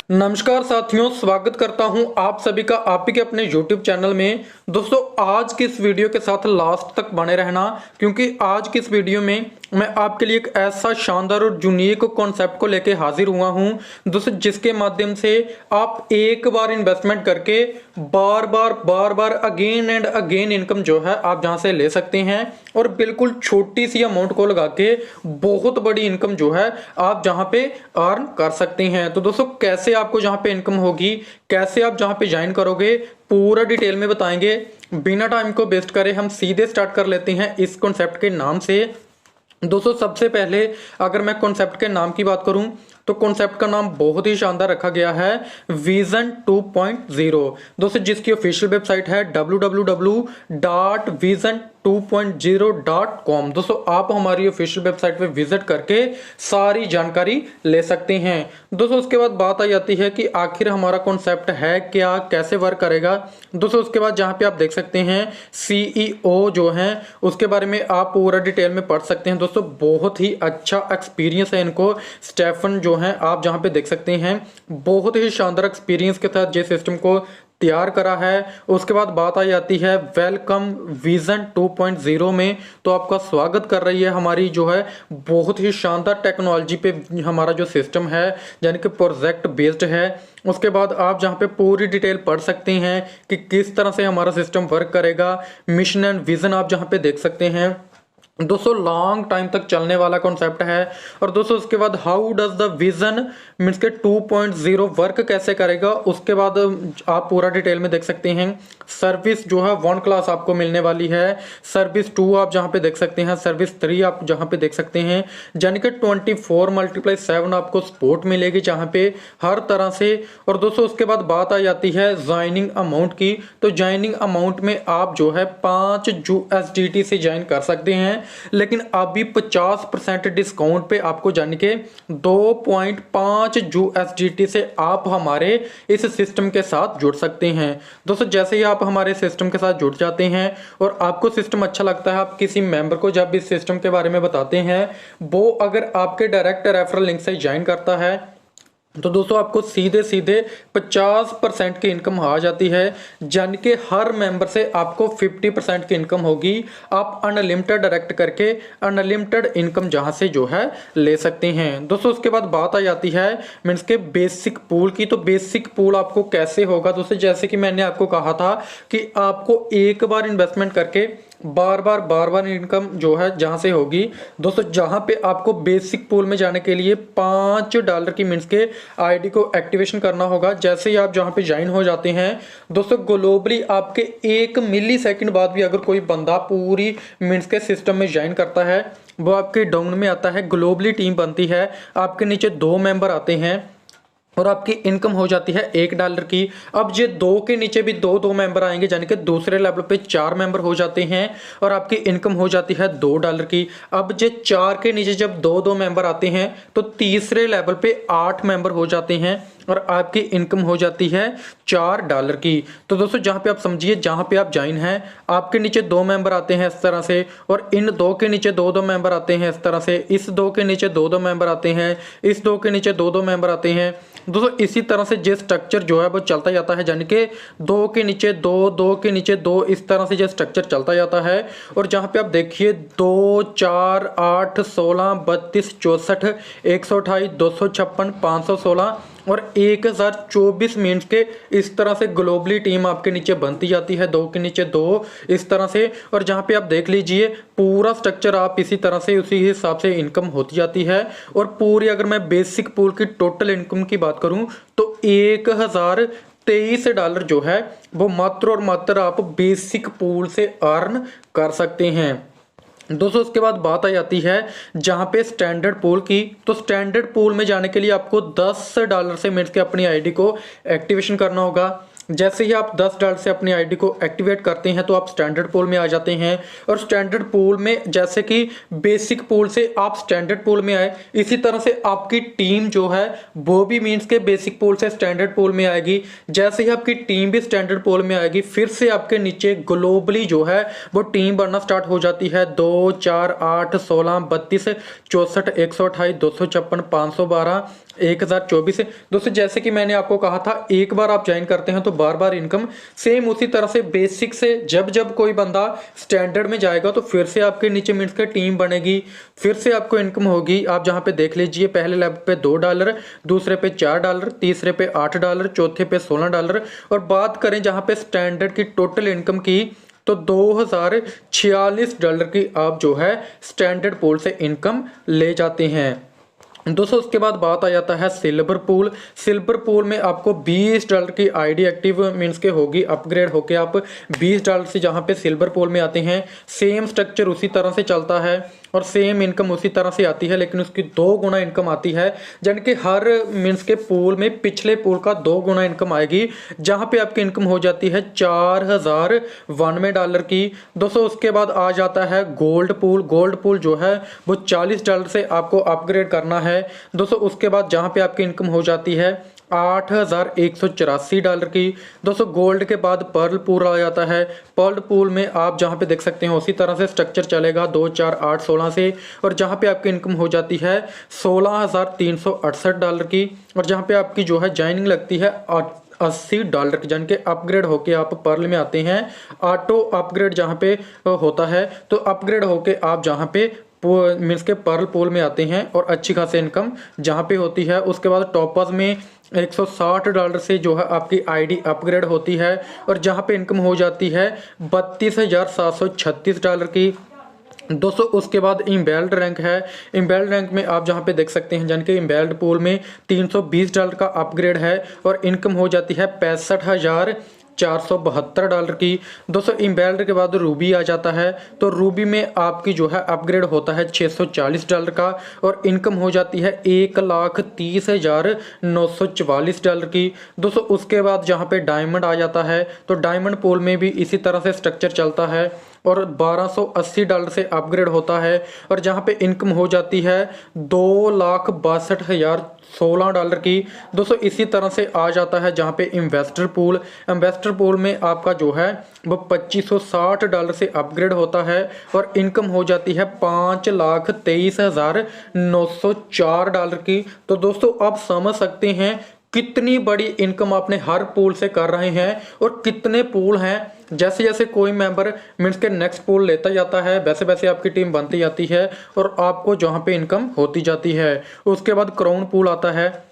नमस्कार साथियों, स्वागत करता हूं आप सभी का आप ही के अपने YouTube चैनल में। दोस्तों, आज की इस वीडियो के साथ लास्ट तक बने रहना, क्योंकि आज की इस वीडियो में मैं आपके लिए एक ऐसा शानदार और यूनिक कॉन्सेप्ट को लेके हाजिर हुआ हूं दोस्तों, जिसके माध्यम से आप एक बार इन्वेस्टमेंट करके बार बार अगेन एंड अगेन इनकम जो है आप जहां से ले सकते हैं, और बिल्कुल छोटी सी अमाउंट को लगा के बहुत बड़ी इनकम जो है आप जहां पे अर्न कर सकते हैं। तो दोस्तों, कैसे आपको जहां पे इनकम होगी, कैसे आप जहां पे ज्वाइन करोगे, पूरा डिटेल में बताएंगे। बिना टाइम को वेस्ट करे हम सीधे स्टार्ट कर लेते हैं इस कॉन्सेप्ट के नाम से। दोस्तों, सबसे पहले अगर मैं कॉन्सेप्ट के नाम की बात करूं तो कॉन्सेप्ट का नाम बहुत ही शानदार रखा गया है, विजन 2.0। दोस्तों, जिसकी ऑफिशियल वेबसाइट है www.vision2.0.com। दोस्तों, आप हमारी ऑफिशियल वेबसाइट पे विजिट करके सारी जानकारी ले सकते हैं। दोस्तों, उसके बाद बात आ जाती है कि आखिर हमारा कॉन्सेप्ट है क्या, कैसे वर्क करेगा। दोस्तों, उसके बाद जहां पे आप देख सकते हैं CEO जो है उसके बारे में आप पूरा डिटेल में पढ़ सकते हैं। दोस्तों, बहुत ही अच्छा एक्सपीरियंस है इनको। स्टेफन जो है आप जहां पे देख सकते हैं, बहुत ही शानदार एक्सपीरियंस के साथ ये सिस्टम को तैयार करा है। उसके बाद बात आ जाती है वेलकम विजन 2.0 में। तो आपका स्वागत कर रही है हमारी जो है बहुत ही शानदार टेक्नोलॉजी पे हमारा जो सिस्टम है, यानी कि प्रोजेक्ट बेस्ड है। उसके बाद आप जहां पे पूरी डिटेल पढ़ सकते हैं कि किस तरह से हमारा सिस्टम वर्क करेगा। मिशन एंड विजन आप जहां पे देख सकते हैं। दोस्तों, लॉन्ग टाइम तक चलने वाला कॉन्सेप्ट है। और दोस्तों, उसके बाद how does the vision means के 2.0 वर्क कैसे करेगा, उसके बाद आप पूरा डिटेल में देख सकते हैं। सर्विस जो है 1 क्लास आपको मिलने वाली है। सर्विस 2 आप जहां पे देख सकते हैं, सर्विस 3 आप जहां पे देख सकते हैं, यानी कि 24x7 आपको सपोर्ट मिलेगी जहां पे हर तरह से। और दोस्तों, उसके बाद बात आ जाती है ज्वाइनिंग अमाउंट की। तो ज्वाइनिंग अमाउंट में आप जो है 5 USDT से ज्वाइन कर सकते हैं, लेकिन अभी 50% डिस्काउंट पे आपको जाने के 2.5 USDT से आप हमारे इस सिस्टम के साथ जुड़ सकते हैं। दोस्तों, जैसे ही आप हमारे सिस्टम के साथ जुड़ जाते हैं और आपको सिस्टम अच्छा लगता है, आप किसी मेंबर को जब इस सिस्टम के बारे में बताते हैं, वो अगर आपके डायरेक्ट रेफरल लिंक से ज्वाइन करता है, तो दोस्तों आपको सीधे सीधे 50% की इनकम आ जाती है, यानी कि हर मेंबर से आपको 50% की इनकम होगी। आप अनलिमिटेड डायरेक्ट करके अनलिमिटेड इनकम जहां से जो है ले सकते हैं। दोस्तों, उसके बाद बात आ जाती है मीन्स के बेसिक पूल की। तो बेसिक पूल आपको कैसे होगा दोस्तों, जैसे कि मैंने आपको कहा था कि आपको एक बार इन्वेस्टमेंट करके बार बार इनकम जो है जहां से होगी। दोस्तों, जहां पे आपको बेसिक पूल में जाने के लिए $5 की मीन्स के आईडी को एक्टिवेशन करना होगा। जैसे ही आप जहां पे ज्वाइन हो जाते हैं, दोस्तों ग्लोबली आपके 1 मिली सेकेंड बाद भी अगर कोई बंदा पूरी मीन्स के सिस्टम में ज्वाइन करता है, वो आपके डाउन में आता है, ग्लोबली टीम बनती है, आपके नीचे 2 मेंबर आते हैं और आपकी इनकम हो जाती है $1 की। अब ये 2 के नीचे भी 2 मेंबर आएंगे, यानी कि दूसरे लेवल पे 4 मेंबर हो जाते हैं और आपकी इनकम हो जाती है $2 की। अब ये 4 के नीचे जब 2 मेंबर आते हैं, तो तीसरे लेवल पे 8 मेंबर हो जाते हैं और आपकी इनकम हो जाती है $4 की। तो दोस्तों, जहां पे आप समझिए, जहां पे आप ज्वाइन हैं, आपके नीचे 2 मेंबर आते हैं इस तरह से, और इन 2 के नीचे 2 मेंबर आते हैं इस तरह से, इस 2 के नीचे 2 मेंबर आते हैं, इस 2 के नीचे 2 मेंबर आते हैं। दोस्तों, इसी तरह से जो स्ट्रक्चर जो है वो चलता जाता है, यानी कि 2 के नीचे 2 के नीचे 2, इस तरह से जो स्ट्रक्चर चलता जाता है। और जहां पे आप देखिए 2 4 8 16 32 64 128 256 516 और 1024 मिनट के इस तरह से ग्लोबली टीम आपके नीचे बनती जाती है, 2 के नीचे 2 इस तरह से। और जहां पे आप देख लीजिए पूरा स्ट्रक्चर आप इसी तरह से उसी हिसाब से इनकम होती जाती है। और पूरी अगर मैं बेसिक पूल की टोटल इनकम की बात करूं तो $1023 जो है वो मात्र और मात्र आप बेसिक पूल से अर्न कर सकते हैं। दोस्तों, उसके बाद बात आ जाती है जहां पे स्टैंडर्ड पूल की। तो स्टैंडर्ड पूल में जाने के लिए आपको $10 से मिनट के अपनी आईडी को एक्टिवेशन करना होगा। जैसे ही आप $10 से अपनी आईडी को एक्टिवेट करते हैं तो आप स्टैंडर्ड पूल में आ जाते हैं। और स्टैंडर्ड पूल में जैसे कि बेसिक पूल से आप स्टैंडर्ड पूल में आए, इसी तरह से आपकी टीम जो है वो भी मींस के बेसिक पूल से स्टैंडर्ड पूल में आएगी। जैसे ही आपकी टीम भी स्टैंडर्ड पूल में आएगी, फिर से आपके नीचे ग्लोबली जो है वो टीम बनना स्टार्ट हो जाती है। 2, 4, 8, 16, 32, 64, 128, 256, 512, 1024। दोस्तों जैसे कि मैंने आपको कहा था, एक बार आप ज्वाइन करते हैं तो बार बार इनकम। सेम उसी तरह से बेसिक से जब जब कोई बंदा स्टैंडर्ड में जाएगा तो फिर से आपके नीचे मीन्स का टीम बनेगी, फिर से आपको इनकम होगी। आप जहां पे देख लीजिए, पहले लेवल पे $2, दूसरे पे $4, तीसरे पे $8, चौथे पे $16। और बात करें जहां पे स्टैंडर्ड की टोटल इनकम की, तो $2046 की आप जो है स्टैंडर्ड पूल से इनकम ले जाते हैं। दोस्तों उसके बाद बात आ जाता है सिल्वर पूल। सिल्वर पूल में आपको $20 की आईडी एक्टिव मीन्स के होगी, अपग्रेड होके आप $20 से जहां पे सिल्वर पूल में आते हैं। सेम स्ट्रक्चर उसी तरह से चलता है और सेम इनकम उसी तरह से आती है, लेकिन उसकी 2 गुना इनकम आती है। यानी कि हर मीन्स के पूल में पिछले पूल का 2 गुना इनकम आएगी, जहां पे आपकी इनकम हो जाती है $4091 की। दोस्तों उसके बाद आ जाता है गोल्ड पूल। गोल्ड पूल जो है वो $40 से आपको अपग्रेड करना है। दोस्तों उसके बाद जहां पे आपकी इनकम हो जाती है $8184 की। दोस्तों गोल्ड के बाद पर्ल पूल आ जाता है। पर्ल पूल में आप जहां पे देख सकते हैं उसी तरह से स्ट्रक्चर चलेगा 2, 4, 8, 16 से। और जहां पे आपकी इनकम हो जाती है $16,368 की। और जहां पे आपकी जो है ज्वाइनिंग लगती है $80 की, जान के अपग्रेड होके आप पर्ल में आते हैं। ऑटो अपग्रेड जहां पे होता है, तो अपग्रेड होके आप जहां पे मीन्स के पर्ल पूल में आते हैं और अच्छी खासी इनकम जहां पे होती है। उसके बाद टॉपर्स में $160 से जो है आपकी आईडी अपग्रेड होती है और जहां पे इनकम हो जाती है $32,736 की। दोस्तों उसके बाद इम्बेल्ड रैंक है। इम्बेल्ड रैंक में आप जहां पे देख सकते हैं, जान के इम्बेल्ड पूल में $320 का अपग्रेड है और इनकम हो जाती है $65,472 की। दोस्तों इम्बेल्ड के बाद रूबी आ जाता है, तो रूबी में आपकी जो है अपग्रेड होता है $640 का और इनकम हो जाती है $1,30,944 की। दोस्तों उसके बाद जहां पे डायमंड आ जाता है, तो डायमंड पूल में भी इसी तरह से स्ट्रक्चर चलता है और $1280 से अपग्रेड होता है और जहां पे इनकम हो जाती है $2,62,016 की। दोस्तों इसी तरह से आ जाता है जहां पे इन्वेस्टर पूल। इन्वेस्टर पूल में आपका जो है वो $2560 से अपग्रेड होता है और इनकम हो जाती है $5,23,904 की। तो दोस्तों आप समझ सकते हैं कितनी बड़ी इनकम आपने हर पूल से कर रहे हैं और कितने पूल हैं। जैसे जैसे कोई मेंबर मीन्स के नेक्स्ट पूल लेता जाता है, वैसे वैसे आपकी टीम बनती जाती है और आपको जहां पे इनकम होती जाती है। उसके बाद क्राउन पूल आता है,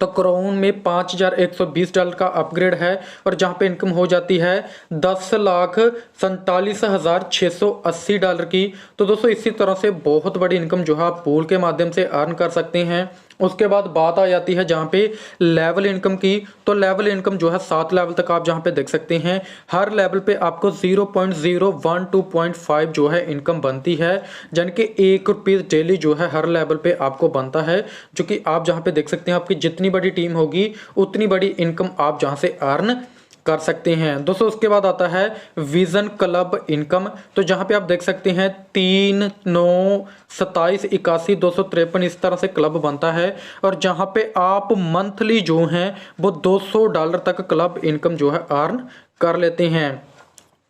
तो क्राउन में $5,120 का अपग्रेड है और जहां पे इनकम हो जाती है $10,47,680 की। तो दोस्तों इसी तरह से बहुत बड़ी इनकम जो है आप पूल के माध्यम से अर्न कर सकते हैं। उसके बाद बात आ जाती है जहां पे लेवल इनकम की, तो लेवल इनकम जो है 7 लेवल तक आप जहां पे देख सकते हैं, हर लेवल पे आपको 0.012.5 जो है इनकम बनती है, यानी कि ₹1 डेली जो है हर लेवल पे आपको बनता है, जो कि आप जहां पे देख सकते हैं आपकी जितनी बड़ी टीम होगी उतनी बड़ी इनकम आप जहां से अर्न कर सकते हैं। दोस्तों उसके बाद आता है विजन क्लब इनकम, तो जहां पे आप देख सकते हैं 3, 9, 27, 81, 253 इस तरह से क्लब बनता है और जहां पे आप मंथली जो हैं वो $200 तक क्लब इनकम जो है अर्न कर लेते हैं।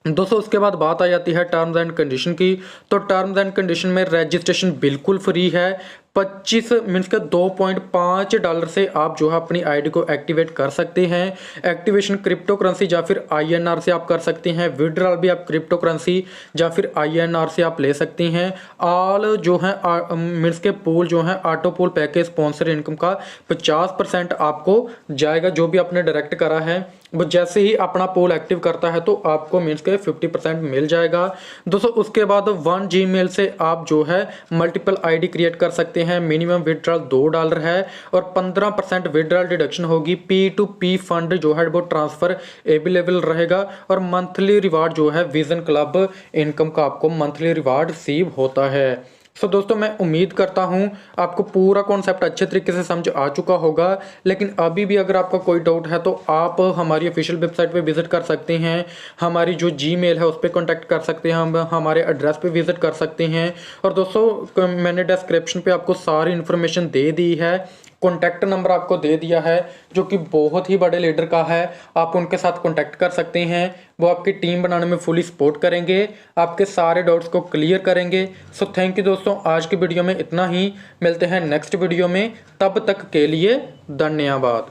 दोस्तों उसके बाद बात आ जाती है टर्म्स एंड कंडीशन की, तो टर्म्स एंड कंडीशन में रजिस्ट्रेशन बिल्कुल फ्री है। 25 मीन्स का $2.5 से आप जो है अपनी आईडी को एक्टिवेट कर सकते हैं। एक्टिवेशन क्रिप्टो करेंसी या फिर INR से आप कर सकते हैं। विड्रॉल भी आप क्रिप्टो करेंसी या फिर INR से आप ले सकते हैं। ऑल जो है मीन्स के पूल जो है auto pool package sponsor income का 50% आपको जाएगा, जो भी आपने डायरेक्ट करा है वो जैसे ही अपना पोल एक्टिव करता है तो आपको मीन्स के 50% मिल जाएगा। दोस्तों उसके बाद 1 Gmail से आप जो है मल्टीपल आईडी क्रिएट कर सकते हैं। मिनिमम विड्रॉल $2 है और 15% विड्रॉल डिडक्शन होगी। P2P फंड जो है वो ट्रांसफर अवेलेबल रहेगा और मंथली रिवार्ड जो है विजन क्लब इनकम का आपको मंथली रिवार्ड रिसीव होता है। सो दोस्तों मैं उम्मीद करता हूँ आपको पूरा कॉन्सेप्ट अच्छे तरीके से समझ आ चुका होगा। लेकिन अभी भी अगर आपका कोई डाउट है तो आप हमारी ऑफिशियल वेबसाइट पे विजिट कर सकते हैं, हमारी जो जीमेल है उस पर कॉन्टैक्ट कर सकते हैं, हम हमारे एड्रेस पे विजिट कर सकते हैं। और दोस्तों मैंने डिस्क्रिप्शन पे आपको सारी इन्फॉर्मेशन दे दी है, कॉन्टैक्ट नंबर आपको दे दिया है जो कि बहुत ही बड़े लीडर का है, आप उनके साथ कॉन्टैक्ट कर सकते हैं। वो आपकी टीम बनाने में फुली सपोर्ट करेंगे, आपके सारे डाउट्स को क्लियर करेंगे। सो थैंक यू दोस्तों, आज की वीडियो में इतना ही, मिलते हैं नेक्स्ट वीडियो में, तब तक के लिए धन्यवाद।